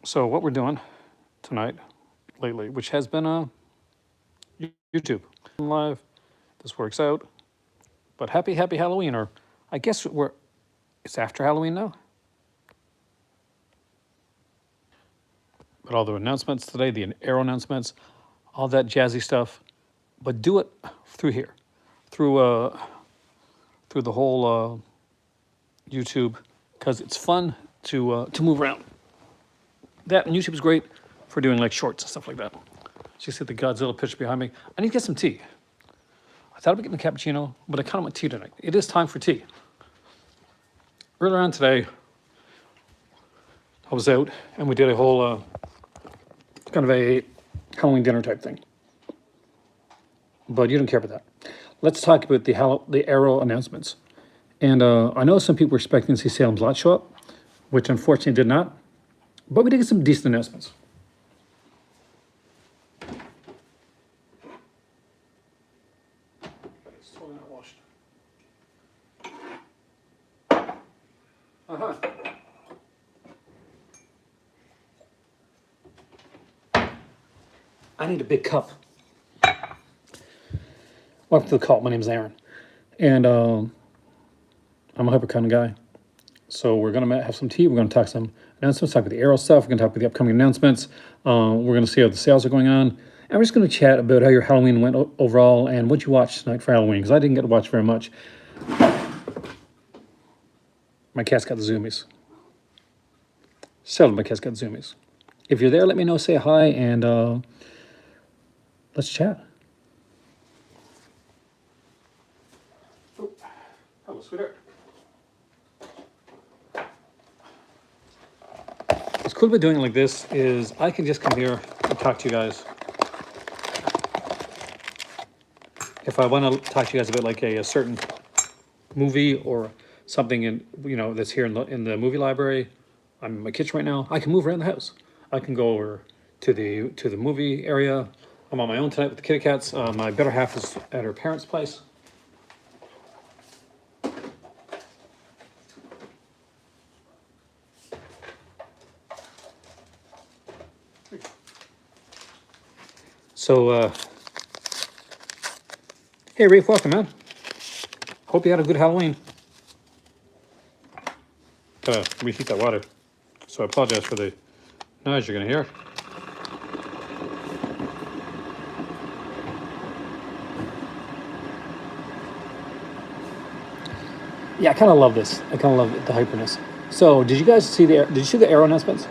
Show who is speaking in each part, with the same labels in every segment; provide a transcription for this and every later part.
Speaker 1: So what we're doing tonight, lately, which has been YouTube live. This works out. But happy Halloween, or I guess it's after Halloween now. But all the announcements today, the Arrow announcements, all that jazzy stuff. But do it through here, through the whole YouTube, because it's fun to move around. That and YouTube is great for doing like shorts and stuff like that. So you see the Godzilla picture behind me. I need to get some tea. I thought about getting a cappuccino, but I kind of want tea tonight. It is time for tea. Earlier on today, I was out and we did a whole kind of a Halloween dinner type thing. But you don't care about that. Let's talk about the Arrow announcements. And I know some people were expecting to see Salem's Lot show up, which unfortunately did not. But we did get some decent announcements. It's totally not washed. Uh-huh. I need a big cup. Welcome to the call. My name's Aaron. And I'm a hyper kind of guy. So we're going to have some tea. We're going to talk some announcements, talk about the Arrow stuff. We're going to talk about the upcoming announcements. We're going to see how the sales are going on. And we're just going to chat about how your Halloween went overall and what you watched tonight for Halloween, because I didn't get to watch very much. My cat's got the zoomies. Seldom my cat's got zoomies. If you're there, let me know, say hi, and let's chat. Oh, hello, sweetheart. What's cool about doing it like this is I can just come here and talk to you guys. If I want to talk to you guys about like a certain movie or something that's here in the movie library, I'm in my kitchen right now. I can move around the house. I can go over to the movie area. I'm on my own tonight with the kitty cats. My better half is at her parents' place. So, hey, Rafe, welcome, man. Hope you had a good Halloween. Gotta reheat that water. So I apologize for the noise you're gonna hear. Yeah, I kind of love this. I kind of love the hyperness. So, did you see the Arrow announcements?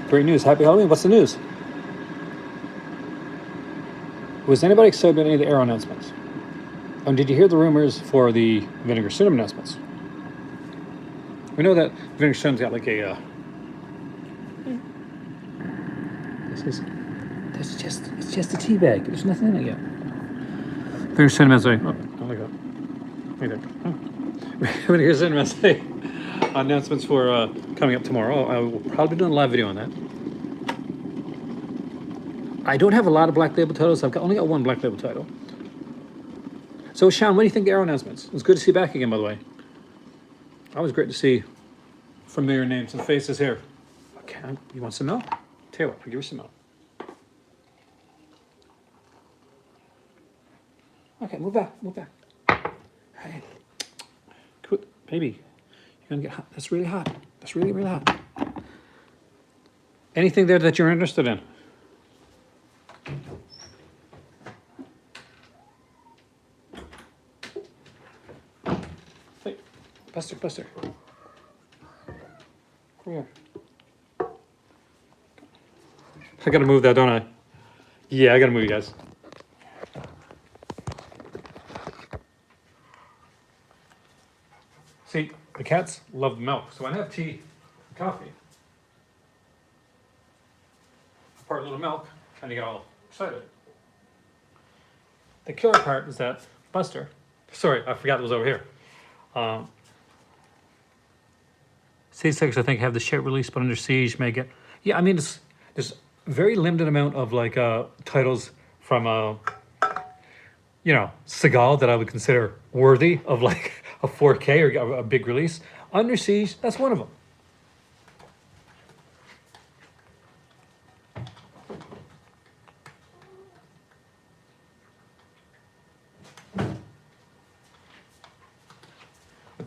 Speaker 1: Great news. Happy Halloween. What's the news? Was anybody excited about any of the Arrow announcements? And did you hear the rumors for the Vinegar Syndrome announcements? We know that Vinegar Syndrome's got like a... It's just a tea bag. There's nothing in it yet. Vinegar Syndrome has I like that. Vinegar Syndrome has announcements for coming up tomorrow. I will probably be doing a live video on that. I don't have a lot of Black Label titles. I've only got one Black Label title. So, Sean, what do you think of the Arrow announcements? It was good to see you back again, by the way. Always great to see familiar names and faces here. Okay, you want some milk? Tell you what, I'll give you some milk. Okay, move back. Hey, quick, baby, you're gonna get hot. That's really hot. That's really, really hot. Anything there that you're interested in? Hey, Buster. Come here. I gotta move that, don't I? Yeah, I gotta move you guys. See, the cats love the milk, so when I have tea and coffee, I pour a little milk, and you get all excited. The killer part is that Buster, sorry, I forgot it was over here. C6, I think, have the shit release, but Under Siege may get... Yeah, I mean, there's a very limited amount of, like, titles from, Seagal that I would consider worthy of, like, a 4K or a big release. Under Siege, that's one of them.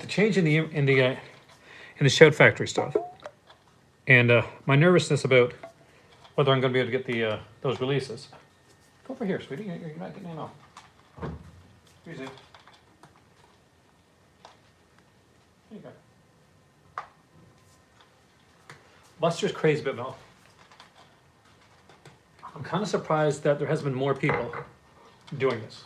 Speaker 1: change in the Shout Factory stuff, and my nervousness about whether I'm going to be able to get the those releases. Go over here, sweetie. You're not getting enough. Easy. There you go. Buster's crazy about milk. I'm kind of surprised that there hasn't been more people doing this.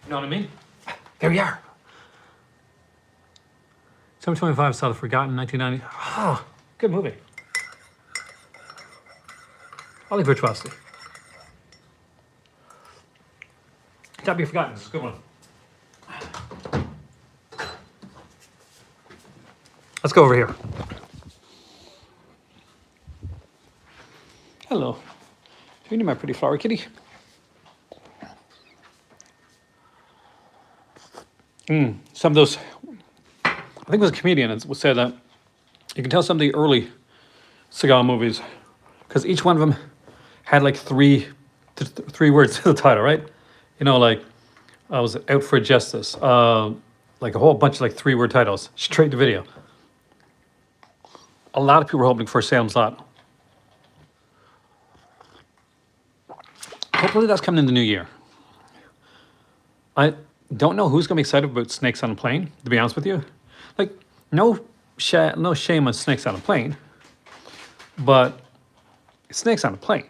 Speaker 1: You know what I mean? There we are. 725 saw The Forgotten, 1990. Oh, good movie. Ollie Virtuosity. Can't Be Forgotten. It's a good one. Let's go over here. Hello. Do you need my pretty flower kitty? Some of those, I think it was a comedian that said that you can tell some of the early Seagal movies because each one of them had like three words to the title, right? You know, like I was Out for Justice, like a whole bunch of like 3-word titles, straight to video. A lot of people were hoping for Salem's Lot. Hopefully that's coming in the new year. I don't know who's gonna be excited about Snakes on a Plane, to be honest with you. Like, no shame on Snakes on a Plane, but it's Snakes on a Plane.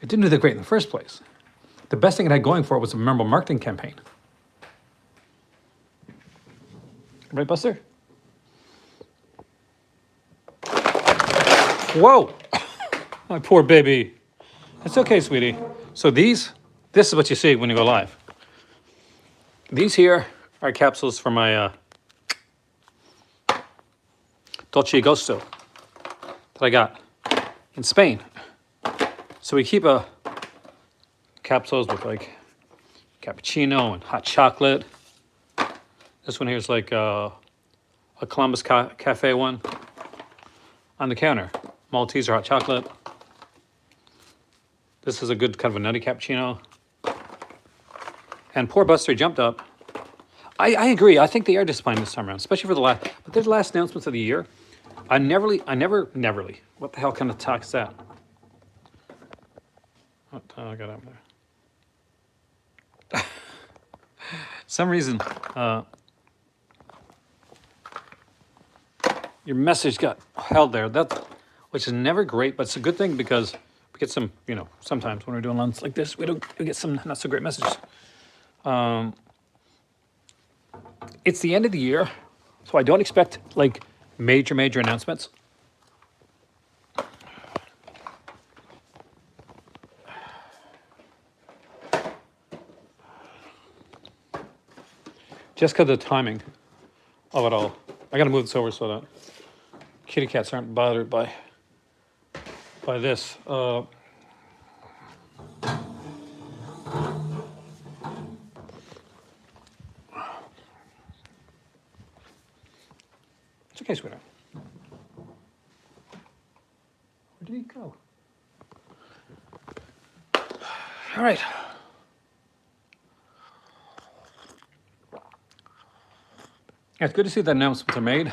Speaker 1: It didn't do that great in the first place. The best thing it had going for it was a memorable marketing campaign. Right, Buster? Whoa! My poor baby. It's okay, sweetie. So this is what you see when you go live. These here are capsules for my Dolce Gusto that I got in Spain. So we keep capsules with like cappuccino and hot chocolate. This one here is like a Columbus Cafe one on the counter. Maltese or hot chocolate. This is a good kind of a nutty cappuccino. And poor Buster jumped up. I agree. I think they are disappointing this time around, especially for but they're the last announcements of the year. Neverly. What the hell kind of talk is that? What I got up there? Some reason, your message got held there. Which is never great, but it's a good thing because we get some, sometimes when we're doing lunch like this, we get some not so great messages. It's the end of the year, so I don't expect like major announcements. Just because of the timing of it all. I gotta move this over so that kitty cats aren't bothered by this. It's okay, sweetheart. Where did he go? All right. It's good to see that announcements are made.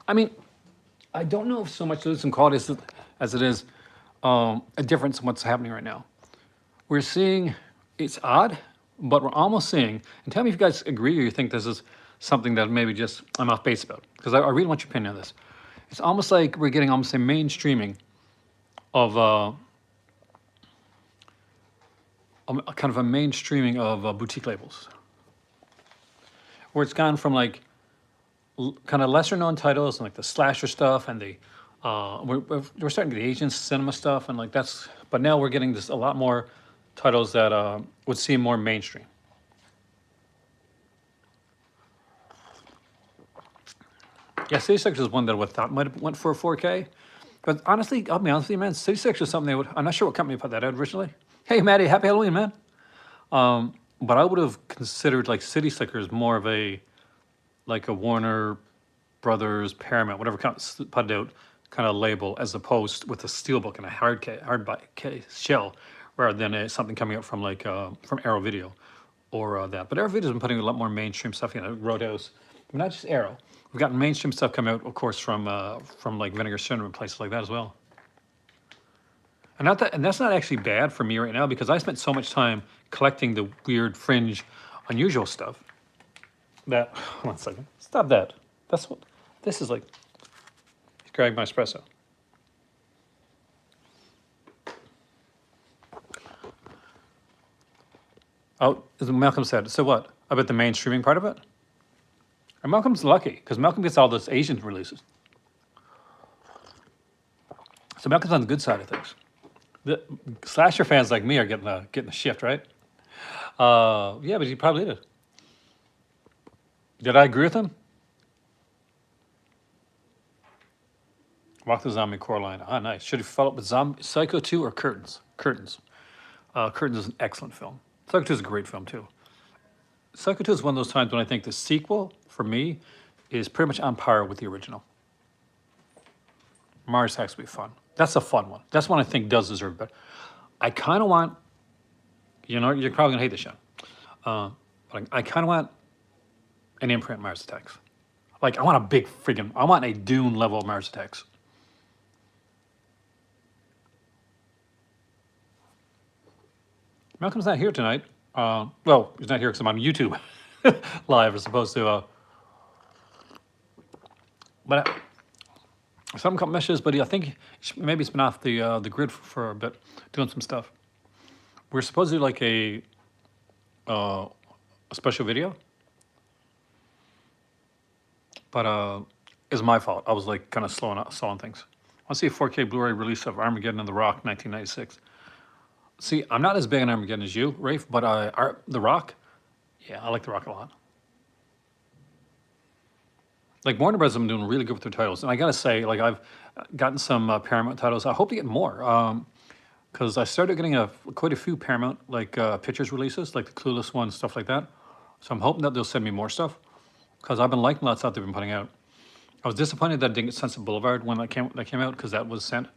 Speaker 1: I mean, I don't know if so much losing quality as it is a difference in what's happening right now. We're seeing, it's odd, but we're almost seeing, and tell me if you guys agree or you think this is something that maybe just I'm off base about, because I really want your opinion on this. It's almost like we're getting almost a mainstreaming of kind of a mainstreaming of boutique labels, where it's gone from like kind of lesser known titles and like the slasher stuff and the we're starting to get Asian cinema stuff and like that's, but now we're getting this a lot more titles that would seem more mainstream. Yeah, City Slickers is one that I would thought might have went for a 4K. But honestly, I'll be honest with you, man, City Slickers is something I'm not sure what company put that out originally. Hey, Maddie, happy Halloween, man. But I would have considered like City Slickers more of like a Warner Brothers, Paramount, whatever put it out kind of label, as opposed with a steelbook and a shell, rather than something coming out from like from Arrow Video or that. But Arrow Video's been putting a lot more mainstream stuff, Roadhouse, but not just Arrow. We've got mainstream stuff coming out, of course, from like Vinegar Syndrome and places like that as well. And that's not actually bad for me right now, because I spent so much time collecting the weird, fringe, unusual stuff that, hold on a second, stop that. That's what, this is like, he's grabbing my espresso. Oh, as Malcolm said, so what? About the mainstreaming part of it? And Malcolm's lucky, because Malcolm gets all those Asian releases. So Malcolm's on the good side of things. The slasher fans like me are getting a shift, right? Yeah, but he probably did. Did I agree with him? Walk the Zombie Coraline. Ah, nice. Should he follow up with Psycho 2 or Curtains? Curtains. Curtains is an excellent film. Psycho 2 is a great film, too. Psycho 2 is one of those times when I think the sequel, for me, is pretty much on par with the original. Mars Attacks will be fun. That's a fun one. That's one I think does deserve better. I kind of want, you're probably going to hate this show, but I kind of want an imprint Mars Attacks. Like, I want a Dune level Mars Attacks. Malcolm's not here tonight. Well, he's not here because I'm on YouTube live as opposed to, but some messages, but I think maybe it's been off the grid for a bit, doing some stuff. We're supposed to do like a special video, but it's my fault. I was like kind of slowing things. I want to see a 4K Blu-ray release of Armageddon and The Rock, 1996. See, I'm not as big on Armageddon as you, Rafe, but The Rock, yeah, I like The Rock a lot. Like, Warner Bros. I'm doing really good with their titles, and I gotta say, like, I've gotten some Paramount titles. I hope to get more, because I started getting quite a few Paramount Pictures releases, like the Clueless one, stuff like that. So I'm hoping that they'll send me more stuff, because I've been liking lots of stuff they've been putting out. I was disappointed that I didn't get Sunset Boulevard when that came out, because that was sent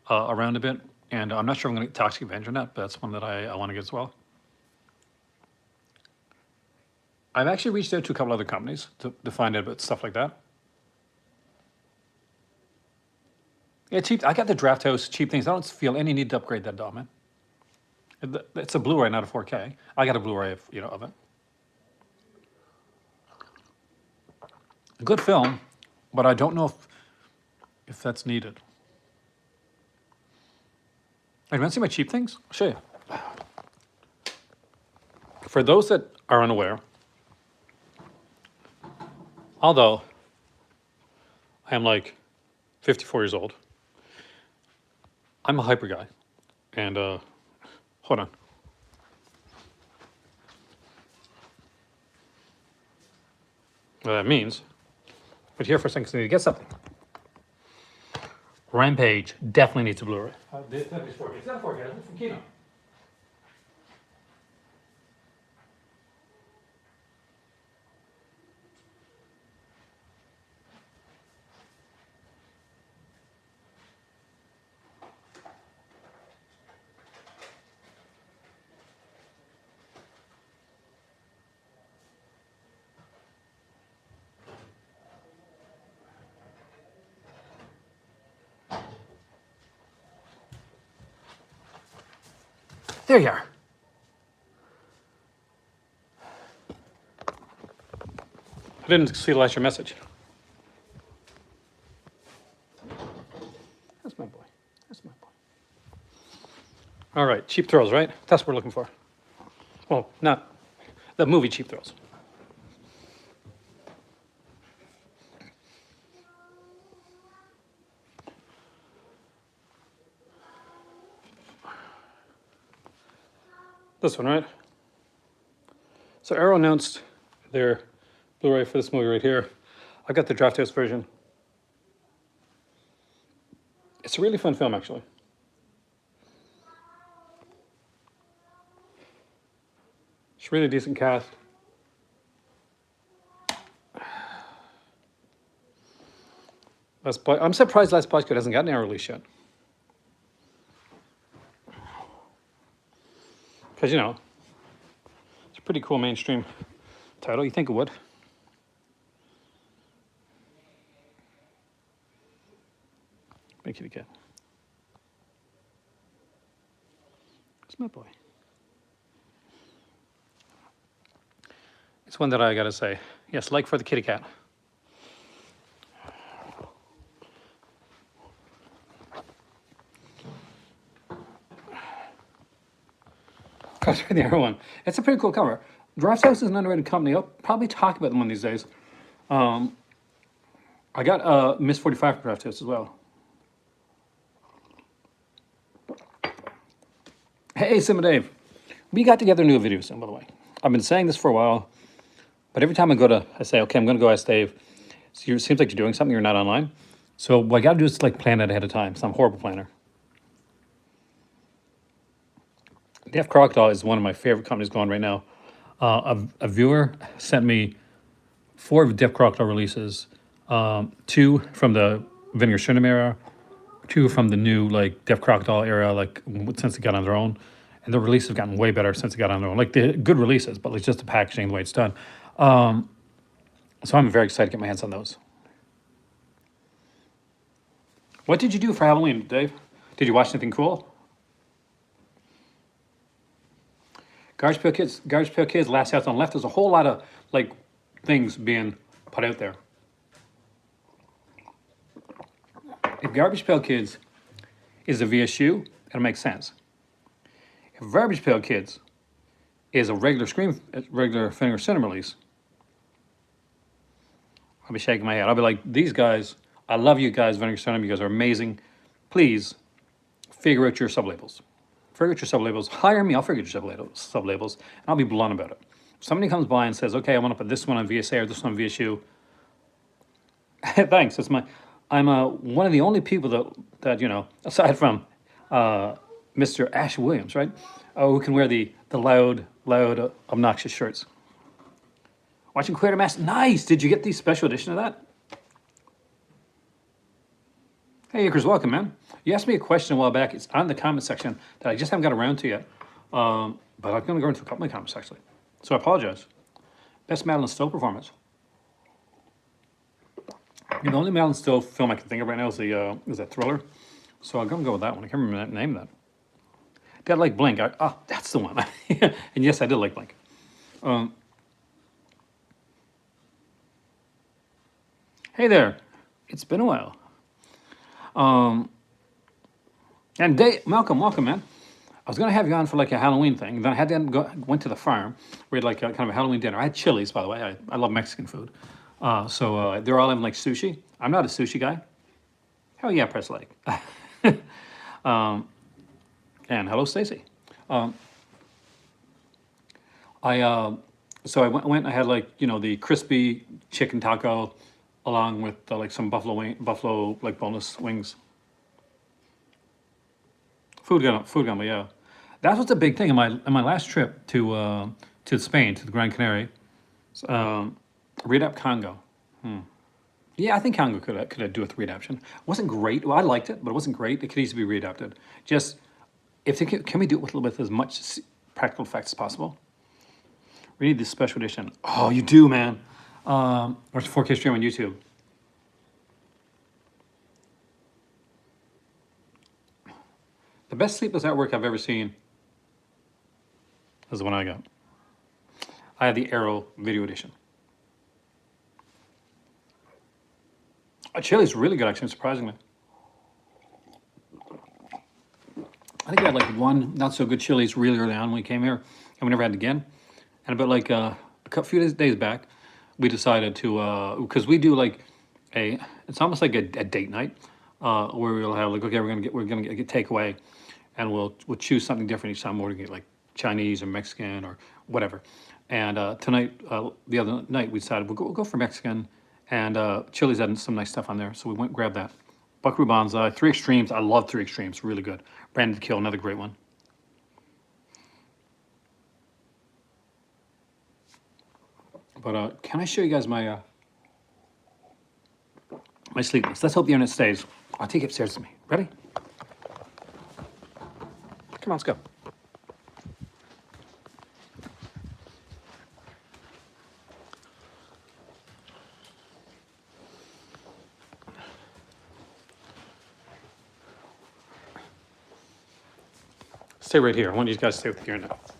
Speaker 1: around a bit, and I'm not sure I'm going to get Toxic Avenger or not, but that's one that I want to get as well. I've actually reached out to a couple other companies to find out about stuff like that. Yeah, cheap. I got the Draft House cheap things. I don't feel any need to upgrade that doll, man. It's a Blu-ray, not a 4K. I got a Blu-ray of it. A good film, but I don't know if that's needed. Hey, you want to see my cheap things? I'll show you. For those that are unaware, although I am like 54 years old, I'm a hyper guy. And hold on. What that means, but here for a second, so I need to get something. Rampage definitely needs a Blu-ray. It's not a 4K, it's from Kino. There you are. I didn't see the last your message. That's my boy. That's my boy. All right, Cheap Thrills, right? That's what we're looking for. Well, not the movie Cheap Thrills. This one, right? So Arrow announced their Blu-ray for this movie right here. I got the Draft House version. It's a really fun film, actually. It's a really decent cast. I'm surprised Last Boy Scout hasn't gotten an air release yet. Because, you know, it's a pretty cool mainstream title. You think it would. Big kitty cat. It's my boy. It's one that I gotta say. Yes, like for the kitty cat. The other one. It's a pretty cool cover. Draft House is an underrated company. I'll probably talk about them one of these days. I got Miss 45 for Draft House as well. Hey, Sim and Dave. We got together to do a video soon, by the way. I've been saying this for a while, but every time I say, okay, I'm going to go ask Dave. So it seems like you're doing something, you're not online. So what I got to do is like plan it ahead of time. So I'm a horrible planner. Def Crocodile is one of my favorite companies going right now. A viewer sent me 4 Def Crocodile releases, 2 from the Vinegar Syndrome era, 2 from the new like Def Crocodile era, like since they got on their own. And the releases have gotten way better since they got on their own. Like the good releases, but like just the packaging, the way it's done. So I'm very excited to get my hands on those. What did you do for Halloween, Dave? Did you watch anything cool? Garbage Pail Kids, Last House on the Left. There's a whole lot of like things being put out there. If Garbage Pail Kids is a VSU, it'll make sense. If Garbage Pail Kids is a regular Vinegar Syndrome release, I'll be shaking my head. I'll be like, these guys, I love you guys, Vinegar Syndrome. You guys are amazing. Please figure out your sublabels. Figure out your sublabels. Hire me. I'll figure out your sublabels, and I'll be blunt about it. If somebody comes by and says, okay, I want to put this one on VSA or this one on VSU, thanks. I'm one of the only people that you know, aside from Mr. Ash Williams, right? Who can wear the loud, obnoxious shirts. Watching Quatermass. Nice. Did you get the special edition of that? Hey, Acres, welcome, man. You asked me a question a while back. It's on the comment section that I just haven't got around to yet. But I'm going to go into a couple of comments, actually. So I apologize. Best Madeline Stowe performance. The only Madeline Stowe film I can think of right now is that Thriller. So I'm going to go with that one. I can't remember that name. Did I like Blink? That's the one. And yes, I did like Blink. Hey there. It's been a while. And Dave, welcome, man. I was going to have you on for like a Halloween thing. Then I had to went to the farm. We had like a kind of a Halloween dinner. I had Chili's, by the way. I love Mexican food. So they're all having like sushi. I'm not a sushi guy. Hell yeah, press like. And hello, Stacy. So I went. I had like the crispy chicken taco, along with like some buffalo like boneless wings. Food gumbo, yeah. That was the big thing in my last trip to Spain, to the Gran Canaria. Read up Congo. Yeah, I think Congo could do with readaptation. It wasn't great. Well, I liked it, but it wasn't great. It could easily be readapted. Just if they can we do it with a little bit as much practical effects as possible? We need this special edition. Oh, you do, man. Watch the 4K stream on YouTube. The best sleepless artwork I've ever seen is the one I got. I had the Arrow video edition. Chili's really good, actually, surprisingly. I think I had like one not so good Chili's really early on when we came here, and we never had it again. And about like a few days back, we decided to because we do like it's almost like a date night where we'll have like, okay, we're gonna get takeaway, and we'll choose something different each time. We're gonna get like Chinese or Mexican or whatever. And tonight, the other night, we decided we'll go for Mexican, and Chili's had some nice stuff on there, so we went and grabbed that. Buckaroo Banzai, Three Extremes. I love Three Extremes, really good. Branded Kill, another great one. But can I show you guys my my sleepless. Let's hope the internet stays. I'll take it upstairs with me. Ready? Come on, let's go. Stay right here. I want you guys to stay with the internet.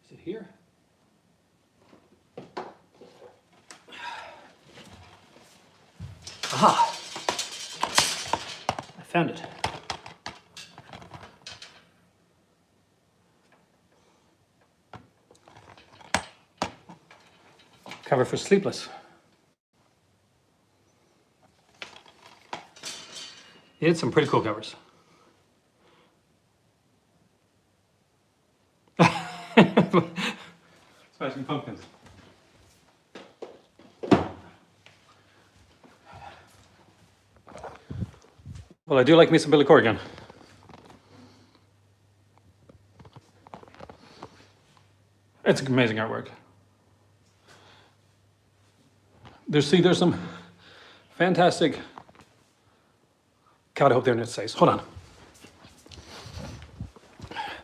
Speaker 1: Is it here? Aha! I found it. Cover for Sleepless. He had some pretty cool covers. Smashing Pumpkins. Well, I do like me some Billy Corgan. It's amazing artwork. There's some fantastic. God, I hope the internet stays. Hold on.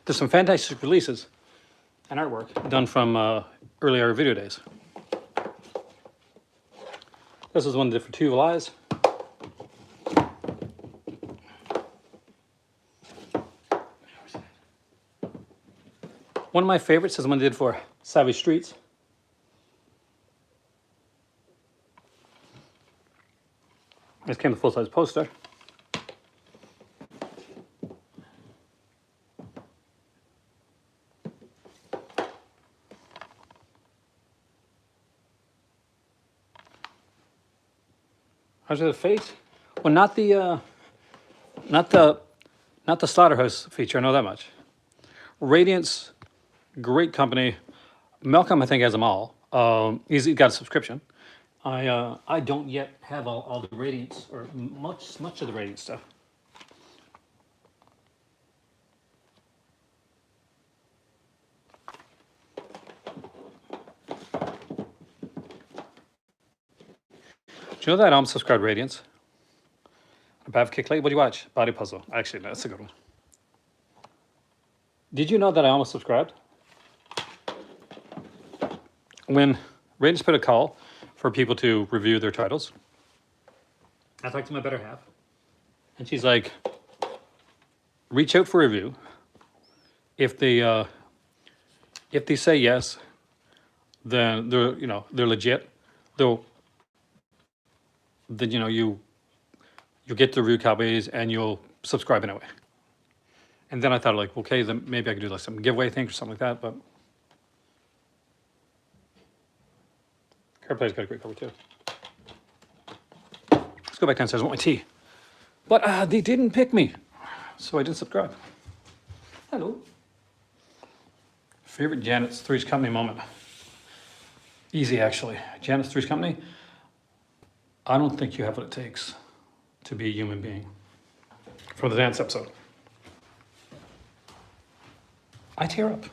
Speaker 1: There's some fantastic releases and artwork done from earlier video days. This is one I did for Two Evil Eyes. One of my favorites is the one I did for Savage Streets. This came with a full-size poster. How's the face? Well, not the Slaughterhouse feature. I know that much. Radiance, great company. Malcolm, I think, has them all. He's got a subscription. I don't yet have all the Radiance or much of the Radiance stuff. Do you know that I'm subscribed Radiance? Bav Kickley? What do you watch? Body Puzzle. Actually, no, that's a good one. Did you know that I almost subscribed? When Radiance put a call for people to review their titles, I talked to my better half, and she's like, reach out for a review. If they say yes, then they're legit. Then you'll get the review copies and you'll subscribe anyway. And then I thought, like, okay, then maybe I could do like some giveaway thing or something like that. But CarPlay's got a great cover too. Let's go back downstairs. I want my tea. But they didn't pick me, so I didn't subscribe. Hello. Favorite Janet's Three's Company moment. Easy, actually. Janet's Three's Company. I don't think you have what it takes to be a human being. From the dance episode. I tear up.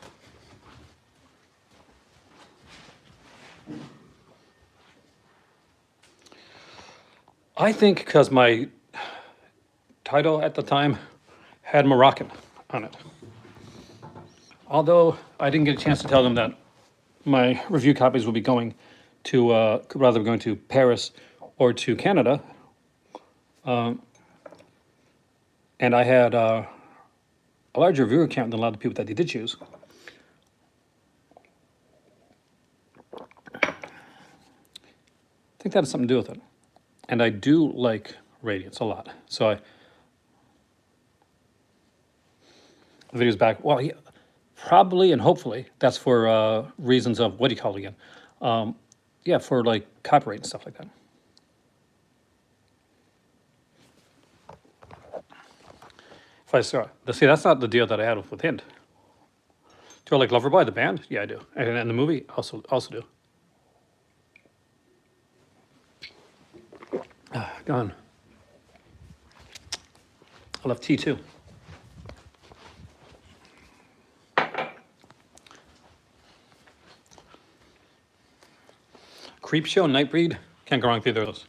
Speaker 1: I think because my title at the time had Moroccan on it. Although I didn't get a chance to tell them that my review copies will be going to, rather going to Paris or to Canada. And I had a larger reviewer count than a lot of the people that they did choose. I think that has something to do with it. And I do like Radiance a lot. So the video's back. Well, probably and hopefully that's for reasons of, what do you call it again? Yeah, for like copyright and stuff like that. If I saw, see, that's not the deal that I had with Hint. Do I like Loverboy, the band? Yeah, I do. And the movie also do. Gone. I love tea too. Creepshow, Nightbreed, can't go wrong with either of those.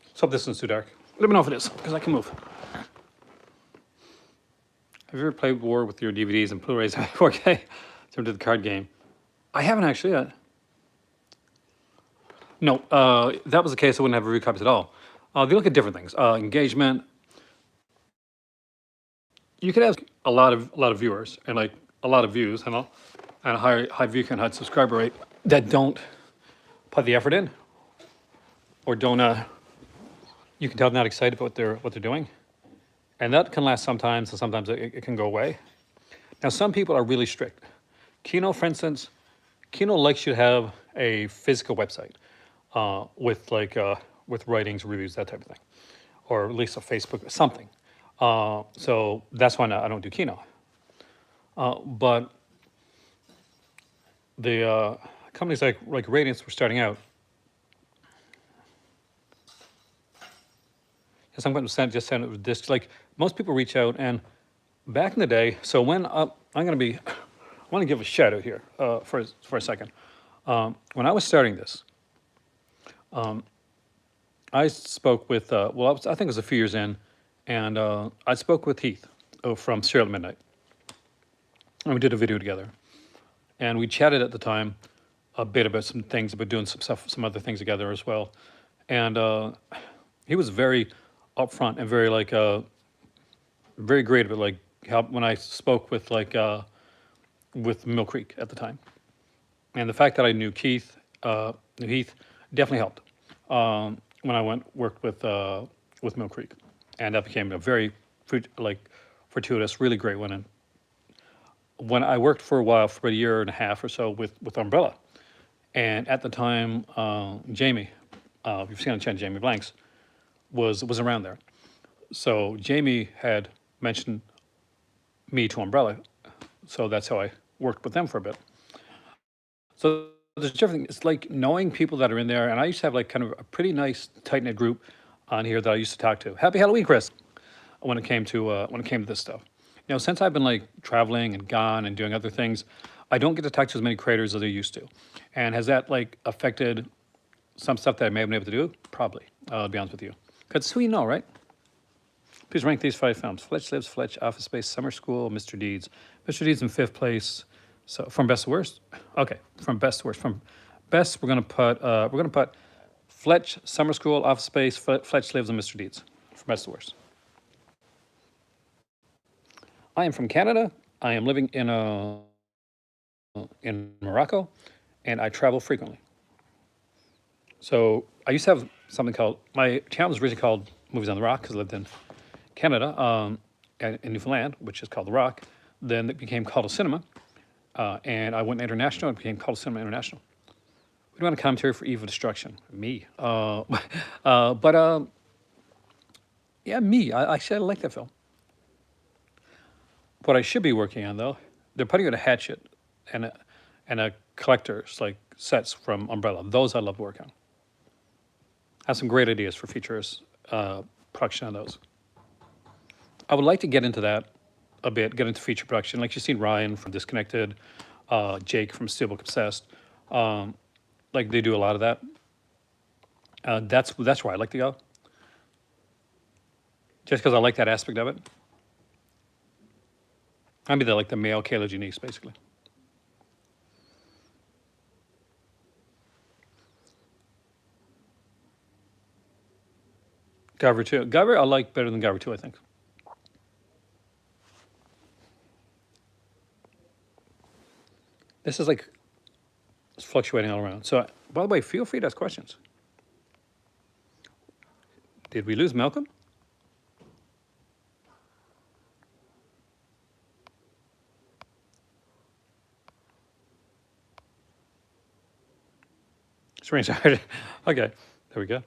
Speaker 1: Let's hope this isn't too dark. Let me know if it is, because I can move. Have you ever played War with your DVDs and Blu-rays 4K? Similar to the card game. I haven't actually yet. No, if that was the case, I wouldn't have review copies at all. They look at different things. Engagement. You could have a lot of viewers and like a lot of views and a high view count, high subscriber rate that don't put the effort in, or don't. You can tell they're not excited about what they're doing, and that can last sometimes, and sometimes it can go away. Now, some people are really strict. Kino, for instance, Kino likes you to have a physical website with with writings, reviews, that type of thing, or at least a Facebook, something. So that's why I don't do Kino. But the companies like Radiance were starting out. Some companies just send it with discs. Like most people reach out, and back in the day. So when I'm going to be, I want to give a shout out here for a second. When I was starting this, I spoke with I think it was a few years in, and I spoke with Heath from Serial at Midnight, and we did a video together, and we chatted at the time a bit about some things, about doing some stuff, some other things together as well, and he was very upfront and very very great about like how when I spoke with with Mill Creek at the time, and the fact that I knew Heath definitely helped when I worked with Mill Creek, and that became a very fortuitous, really great one. And when I worked for a while, for about a year and a half or so with Umbrella, and at the time, Jamie, if you've seen on the channel, Jamie Blanks, was around there. So Jamie had mentioned me to Umbrella, so that's how I worked with them for a bit. So there's different. It's like knowing people that are in there, and I used to have like kind of a pretty nice tight knit group on here that I used to talk to. Happy Halloween, Chris! When it came to this stuff, since I've been like traveling and gone and doing other things, I don't get to talk to as many creators as I used to. And has that like affected some stuff that I may have been able to do? Probably. I'll be honest with you. Because it's who you know, right? Please rank these 5 films: Fletch Lives, Fletch, Office Space, Summer School, Mr. Deeds. Mr. Deeds in 5th place. So from best to worst? Okay, from best to worst. From best, we're gonna put Fletch, Summer School, Office Space, Fletch Lives, and Mr. Deeds. From best to worst. I am from Canada. I am living in Morocco, and I travel frequently. So I used to have something called, my channel was originally called Movies on the Rock because I lived in Canada, in Newfoundland, which is called The Rock. Then it became Call to Cinema, and I went international. It became Call to Cinema International. We want a commentary for Eve of Destruction. Me. Yeah, me. Actually, I like that film. What I should be working on, though, they're putting out a Hatchet and a collector's like sets from Umbrella. Those I love to work on. I have some great ideas for features production on those. I would like to get into that a bit, get into feature production. Like you've seen Ryan from Disconnected, Jake from Steelbook Obsessed. Like they do a lot of that. That's where I like to go. Just because I like that aspect of it. I mean, they're like the male Kayla Janice, basically. Guyver 2. Guyver I like better than Guyver 2, I think. This is like it's fluctuating all around. So, by the way, feel free to ask questions. Did we lose Malcolm? Strange. Okay, there we go.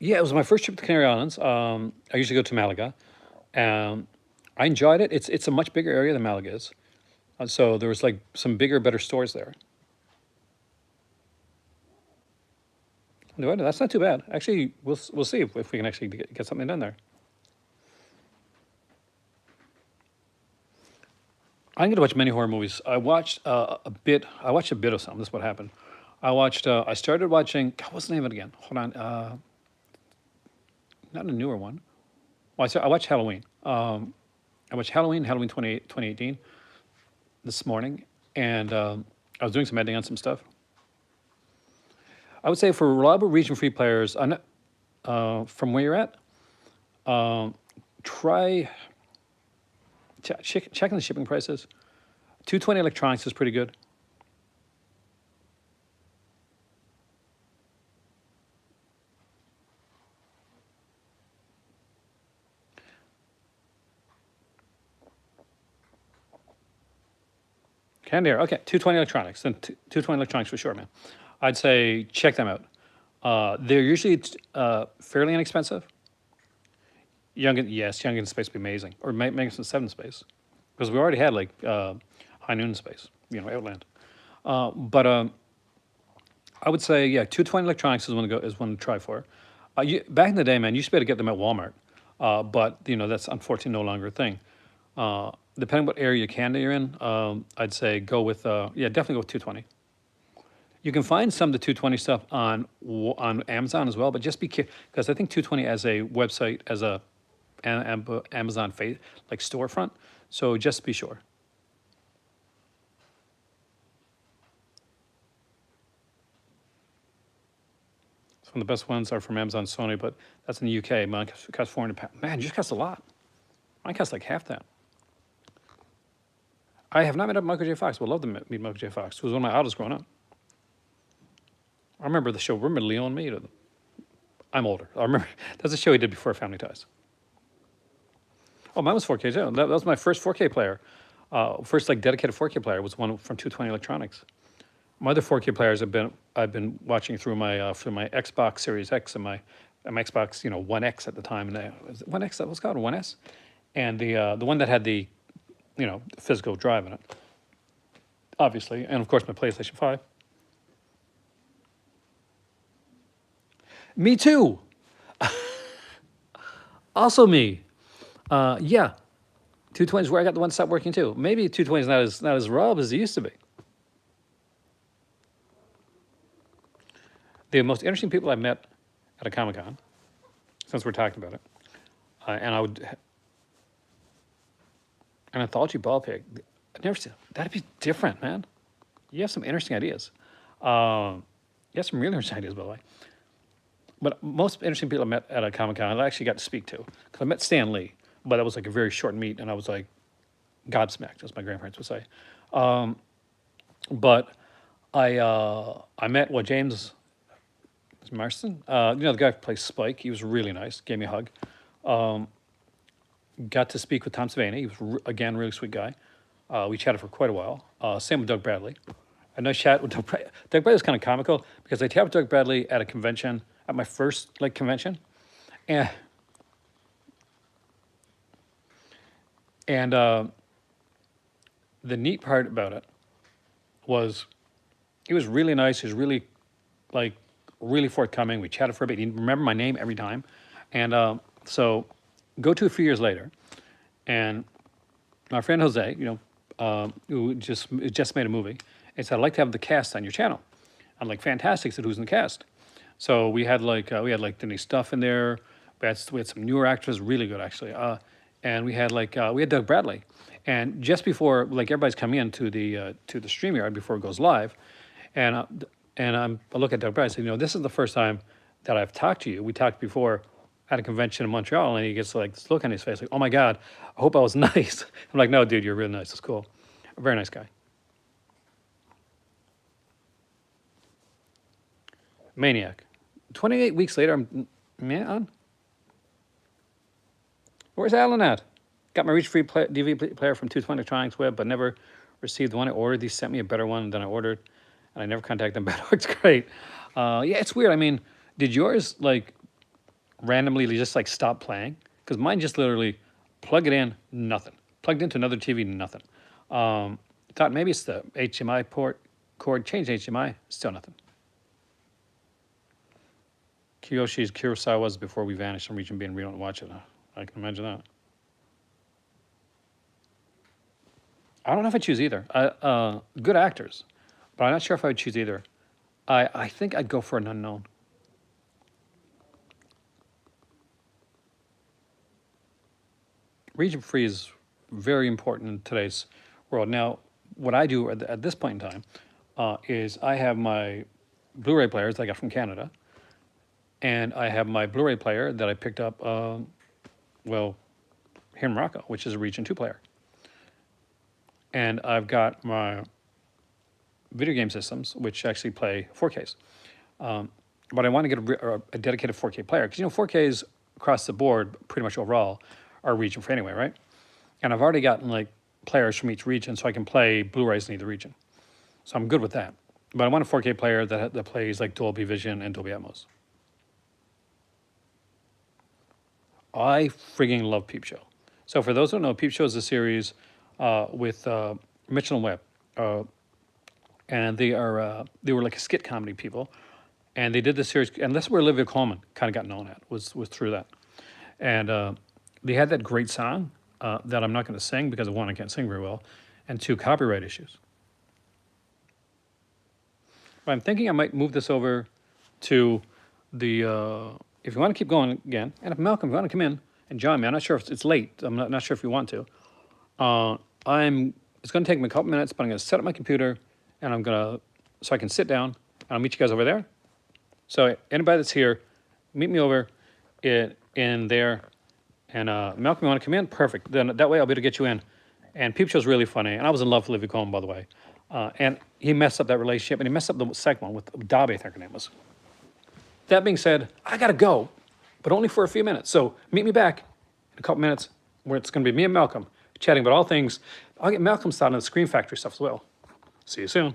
Speaker 1: Yeah, it was my first trip to Canary Islands. I usually go to Malaga. I enjoyed it. It's a much bigger area than Malaga is. So there was like some bigger, better stores there. No, that's not too bad. Actually, we'll see if we can actually get something done there. I didn't get to watch many horror movies. I watched a bit. I watched a bit of some. This is what happened. I watched. I started watching. God, what's the name of it again? Hold on. Not a newer one. Well, I watched Halloween. I watched Halloween 2018 this morning, and I was doing some editing on some stuff. I would say for reliable region-free players, from where you're at, try checking the shipping prices. 220 Electronics is pretty good. Candy Air, okay, 220 Electronics, then 220 Electronics for sure, man. I'd say check them out. They're usually fairly inexpensive. Young in Space would be amazing, or Magnificent Seven Space, because we already had like High Noon Space, Outland. But I would say, yeah, 220 Electronics is one to try for. Back in the day, man, you used to be able to get them at Walmart, but that's unfortunately no longer a thing. Depending what area of Canada you're in, I'd say go with definitely go with 220. You can find some of the 220 stuff on Amazon as well, but just be careful because I think 220 as a website as a Amazon like storefront. So just be sure. Some of the best ones are from Amazon, Sony, but that's in the UK. Mine costs £400. Man, it just costs a lot. Mine costs like half that. I have not met up Michael J. Fox. Would love to meet Michael J. Fox. He was one of my idols growing up. I remember the show. Remember Leo and Me? I'm older. I remember that's a show he did before Family Ties. Oh, mine was 4K too. That was my first 4K player. First like dedicated 4K player was one from 220 Electronics. My other 4K players I've been watching through my Xbox Series X and my Xbox One X at the time, and One X, that was called One S, and the one that had the physical drive in it, obviously, and of course my PlayStation 5. Me too. Also me. Yeah. 220 is where I got the one stop working too. Maybe 220 is not as raw as it used to be. The most interesting people I met at a Comic Con, since we're talking about it, an anthology ball pig. I've never seen that'd be different, man. You have some interesting ideas. You have some really interesting ideas, by the way. But most interesting people I met at a Comic Con, I actually got to speak to, because I met Stan Lee, but that was like a very short meet, and I was like gobsmacked, as my grandparents would say. But I met James Marston, the guy who plays Spike. He was really nice, gave me a hug. Got to speak with Tom Savini. He was again really sweet guy. We chatted for quite a while. Same with Doug Bradley. A nice chat with Doug Bradley. Doug Bradley was kind of comical because I chatted with Doug Bradley at a convention, at my first convention, and the neat part about it was he was really nice. He was really really forthcoming. We chatted for a bit. He remembered my name every time, and so go to a few years later, and my friend Jose, who just made a movie, and said, "I'd like to have the cast on your channel." I'm like, "Fantastic!" Said, "Who's in the cast?" So we had Denise Duff in there. We had some newer actors, really good actually, and we had Doug Bradley. And just before everybody's coming in to the StreamYard before it goes live, and I look at Doug Bradley and say, "This is the first time that I've talked to you. We talked before at a convention in Montreal," and he gets this look on his face like, "Oh my God, I hope I was nice." I'm like, "No, dude, you're really nice. It's cool. A very nice guy." Maniac. 28 weeks later, man. Where's Alan at? Got my reach-free DVD player from 220 Electronics Web, but never received the one I ordered. They sent me a better one than I ordered, and I never contacted them back. It's great. Yeah, it's weird. I mean, did yours randomly just stop playing? Because mine just literally plug it in, nothing. Plugged into another TV, nothing. Thought maybe it's the HDMI port cord, changed HDMI, still nothing. Kiyoshi's Kurosawa's Before We Vanish from Region B, and we don't watch it. I can imagine that. I don't know if I choose either. Good actors, but I'm not sure if I would choose either. I think I'd go for an unknown. Region free is very important in today's world. Now, what I do at this point in time is I have my Blu-ray players that I got from Canada, and I have my Blu-ray player that I picked up, well, here in Morocco, which is a Region 2 player. And I've got my video game systems, which actually play 4Ks. But I want to get a dedicated 4K player, because 4Ks across the board, pretty much overall, are region free anyway, right? And I've already gotten like players from each region, so I can play Blu-rays in either region. So I'm good with that. But I want a 4K player that plays like Dolby Vision and Dolby Atmos. I frigging love Peep Show. So for those who don't know, Peep Show is a series with Mitchell and Webb, and they were like a skit comedy people, and they did this series, and that's where Olivia Colman kind of got known at, was through that. And they had that great song that I'm not going to sing because, one, I can't sing very well, and two, copyright issues. But I'm thinking I might move this over to the, if you want to keep going again, and if Malcolm, if you want to come in and join me, I'm not sure if it's late, I'm not sure if you want to. It's going to take me a couple minutes, but I'm going to set up my computer, and so I can sit down, and I'll meet you guys over there. So anybody that's here, meet me over in there. And Malcolm, you want to come in? Perfect. Then that way I'll be able to get you in. And Peep Show's really funny. And I was in love with Olivia Colman, by the way. And he messed up that relationship, and he messed up the second one with Dobby, I think her name was. That being said, I got to go, but only for a few minutes. So meet me back in a couple minutes where it's going to be me and Malcolm chatting about all things. I'll get Malcolm's thought on the Scream Factory stuff as well. See you soon.